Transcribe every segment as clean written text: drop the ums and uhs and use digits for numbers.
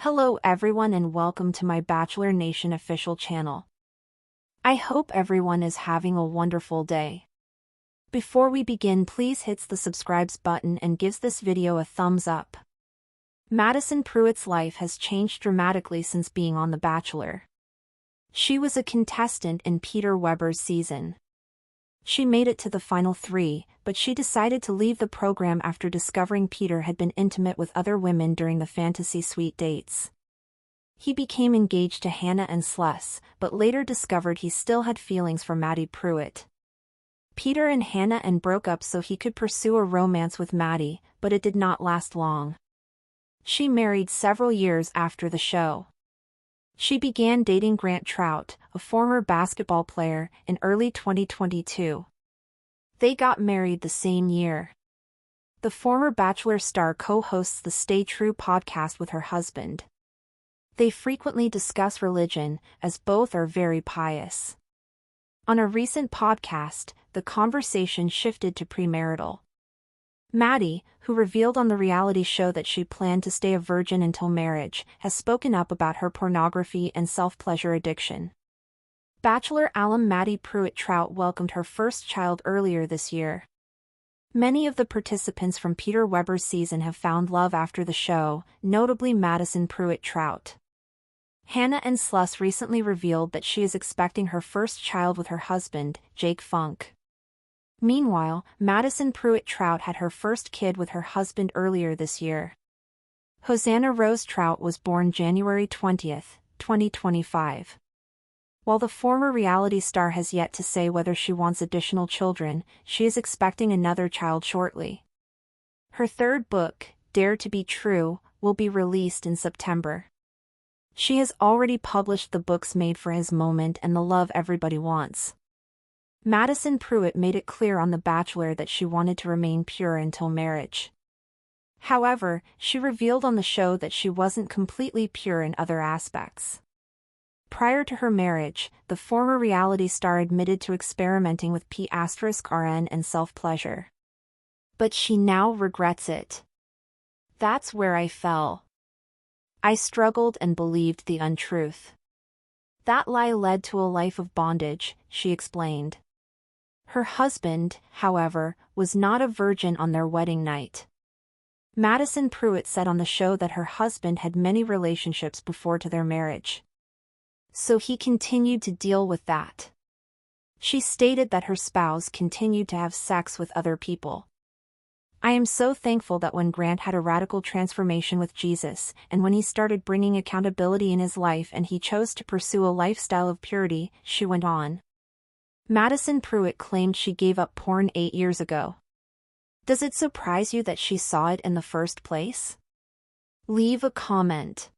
Hello everyone and welcome to my Bachelor Nation official channel. I hope everyone is having a wonderful day. Before we begin, please hit the subscribe button and gives this video a thumbs up. Madi Prewett's life has changed dramatically since being on The Bachelor. She was a contestant in Peter Weber's season. She made it to the final 3, but she decided to leave the program after discovering Peter had been intimate with other women during the fantasy suite dates. He became engaged to Hannah and Sluss, but later discovered he still had feelings for Madi Prewett. Peter and Hannah broke up so he could pursue a romance with Madi, but it did not last long. She married several years after the show. She began dating Grant Trout, a former basketball player, in early 2022. They got married the same year. The former Bachelor star co-hosts the Stay True podcast with her husband. They frequently discuss religion, as both are very pious. On a recent podcast, the conversation shifted to premarital. Madi, who revealed on the reality show that she planned to stay a virgin until marriage, has spoken up about her pornography and self-pleasure addiction. Bachelor alum Madi Prewett Trout welcomed her first child earlier this year. Many of the participants from Peter Weber's season have found love after the show, notably Madi Prewett Trout. Hannah and Sluss recently revealed that she is expecting her first child with her husband, Jake Funk. Meanwhile, Madi Prewett Trout had her first kid with her husband earlier this year. Hosanna Rose Trout was born January 20, 2025. While the former reality star has yet to say whether she wants additional children, she is expecting another child shortly. Her third book, Dare to Be True, will be released in September. She has already published the books Made for His Moment and The Love Everybody Wants. Madi Prewett made it clear on The Bachelor that she wanted to remain pure until marriage. However, she revealed on the show that she wasn't completely pure in other aspects. Prior to her marriage, the former reality star admitted to experimenting with P*RN and self-pleasure. But she now regrets it. That's where I fell. I struggled and believed the untruth. That lie led to a life of bondage, she explained. Her husband, however, was not a virgin on their wedding night. Madi Prewett said on the show that her husband had many relationships before to their marriage. So he continued to deal with that. She stated that her spouse continued to have sex with other people. I am so thankful that when Grant had a radical transformation with Jesus, and when he started bringing accountability in his life and he chose to pursue a lifestyle of purity, she went on. Madi Prewett claimed she gave up porn 8 years ago. Does it surprise you that she saw it in the first place? Leave a comment.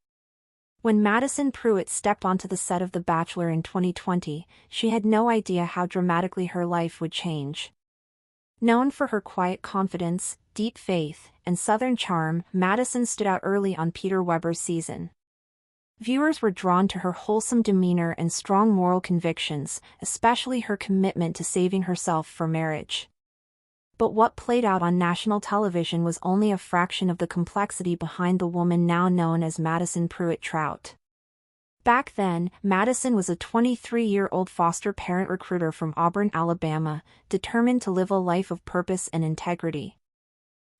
When Madi Prewett stepped onto the set of The Bachelor in 2020, she had no idea how dramatically her life would change. Known for her quiet confidence, deep faith, and southern charm, Madi stood out early on Peter Weber's season. Viewers were drawn to her wholesome demeanor and strong moral convictions, especially her commitment to saving herself for marriage. But what played out on national television was only a fraction of the complexity behind the woman now known as Madi Prewett Trout. Back then, Madi was a 23-year-old foster parent recruiter from Auburn, Alabama, determined to live a life of purpose and integrity.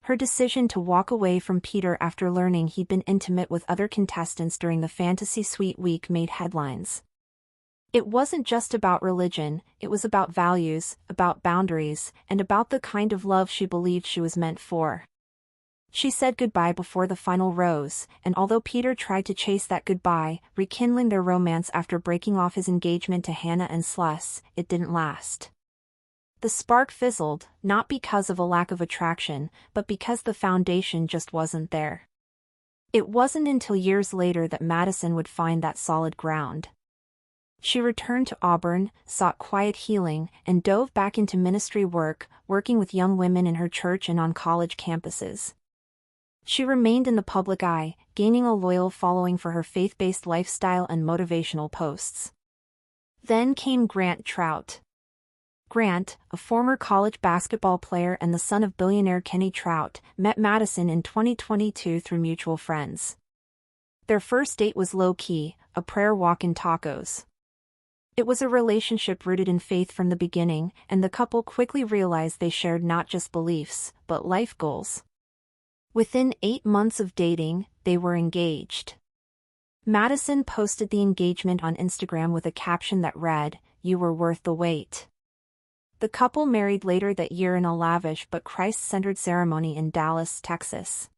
Her decision to walk away from Peter after learning he'd been intimate with other contestants during the Fantasy Suite week made headlines. It wasn't just about religion, it was about values, about boundaries, and about the kind of love she believed she was meant for. She said goodbye before the final rose, and although Peter tried to chase that goodbye, rekindling their romance after breaking off his engagement to Hannah and Sluss, it didn't last. The spark fizzled, not because of a lack of attraction, but because the foundation just wasn't there. It wasn't until years later that Madi would find that solid ground. She returned to Auburn, sought quiet healing, and dove back into ministry work, working with young women in her church and on college campuses. She remained in the public eye, gaining a loyal following for her faith-based lifestyle and motivational posts. Then came Grant Trout. Grant, a former college basketball player and the son of billionaire Kenny Trout, met Madi in 2022 through mutual friends. Their first date was low-key, a prayer walk and tacos. It was a relationship rooted in faith from the beginning, and the couple quickly realized they shared not just beliefs, but life goals. Within 8 months of dating, they were engaged. Madison posted the engagement on Instagram with a caption that read, "You were worth the wait." The couple married later that year in a lavish but Christ-centered ceremony in Dallas, Texas.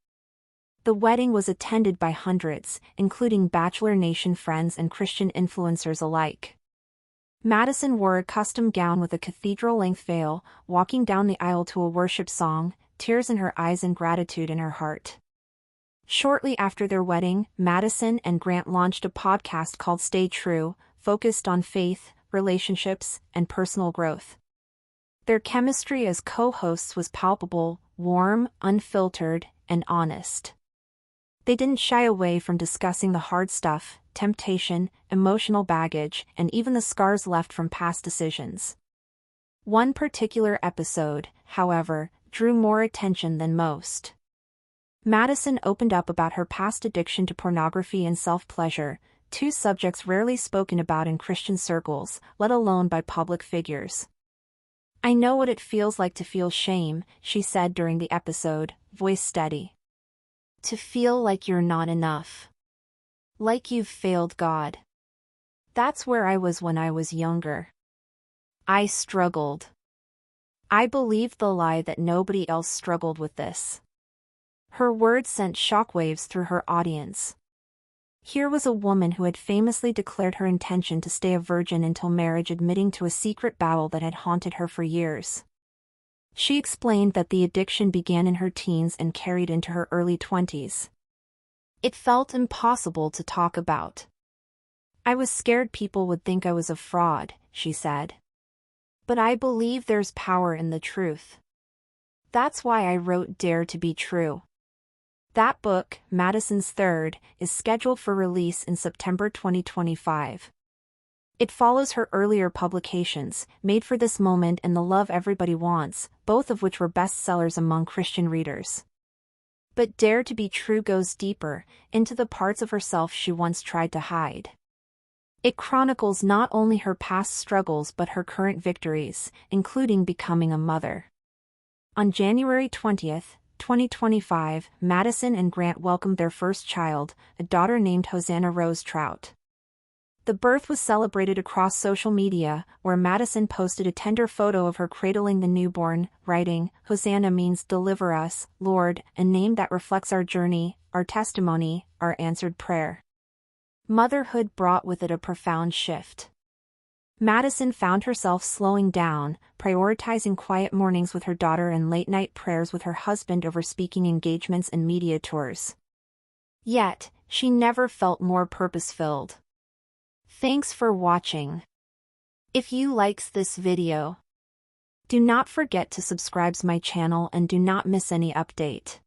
The wedding was attended by hundreds, including Bachelor Nation friends and Christian influencers alike. Madison wore a custom gown with a cathedral-length veil, walking down the aisle to a worship song, tears in her eyes and gratitude in her heart. Shortly after their wedding, Madison and Grant launched a podcast called Stay True, focused on faith, relationships, and personal growth. Their chemistry as co-hosts was palpable, warm, unfiltered, and honest. They didn't shy away from discussing the hard stuff, temptation, emotional baggage, and even the scars left from past decisions. One particular episode, however, drew more attention than most. Madison opened up about her past addiction to pornography and self-pleasure, two subjects rarely spoken about in Christian circles, let alone by public figures. "I know what it feels like to feel shame," she said during the episode, voice steady. "To feel like you're not enough. Like you've failed God. That's where I was when I was younger. I struggled. I believed the lie that nobody else struggled with this." Her words sent shockwaves through her audience. Here was a woman who had famously declared her intention to stay a virgin until marriage, admitting to a secret battle that had haunted her for years. She explained that the addiction began in her teens and carried into her early 20s. "It felt impossible to talk about. I was scared people would think I was a fraud," she said. "But I believe there's power in the truth. That's why I wrote Dare to Be True." That book, Madison's third, is scheduled for release in September 2025. It follows her earlier publications, Made for This Moment and The Love Everybody Wants, both of which were bestsellers among Christian readers. But Dare to Be True goes deeper, into the parts of herself she once tried to hide. It chronicles not only her past struggles but her current victories, including becoming a mother. On January 20th, 2025, Madison and Grant welcomed their first child, a daughter named Hosanna Rose Trout. The birth was celebrated across social media, where Madison posted a tender photo of her cradling the newborn, writing, "Hosanna means deliver us, Lord, a name that reflects our journey, our testimony, our answered prayer." Motherhood brought with it a profound shift. Madison found herself slowing down, prioritizing quiet mornings with her daughter and late-night prayers with her husband over speaking engagements and media tours. Yet, she never felt more purpose-filled. Thanks for watching. If you likes this video, do not forget to subscribe to my channel and do not miss any update.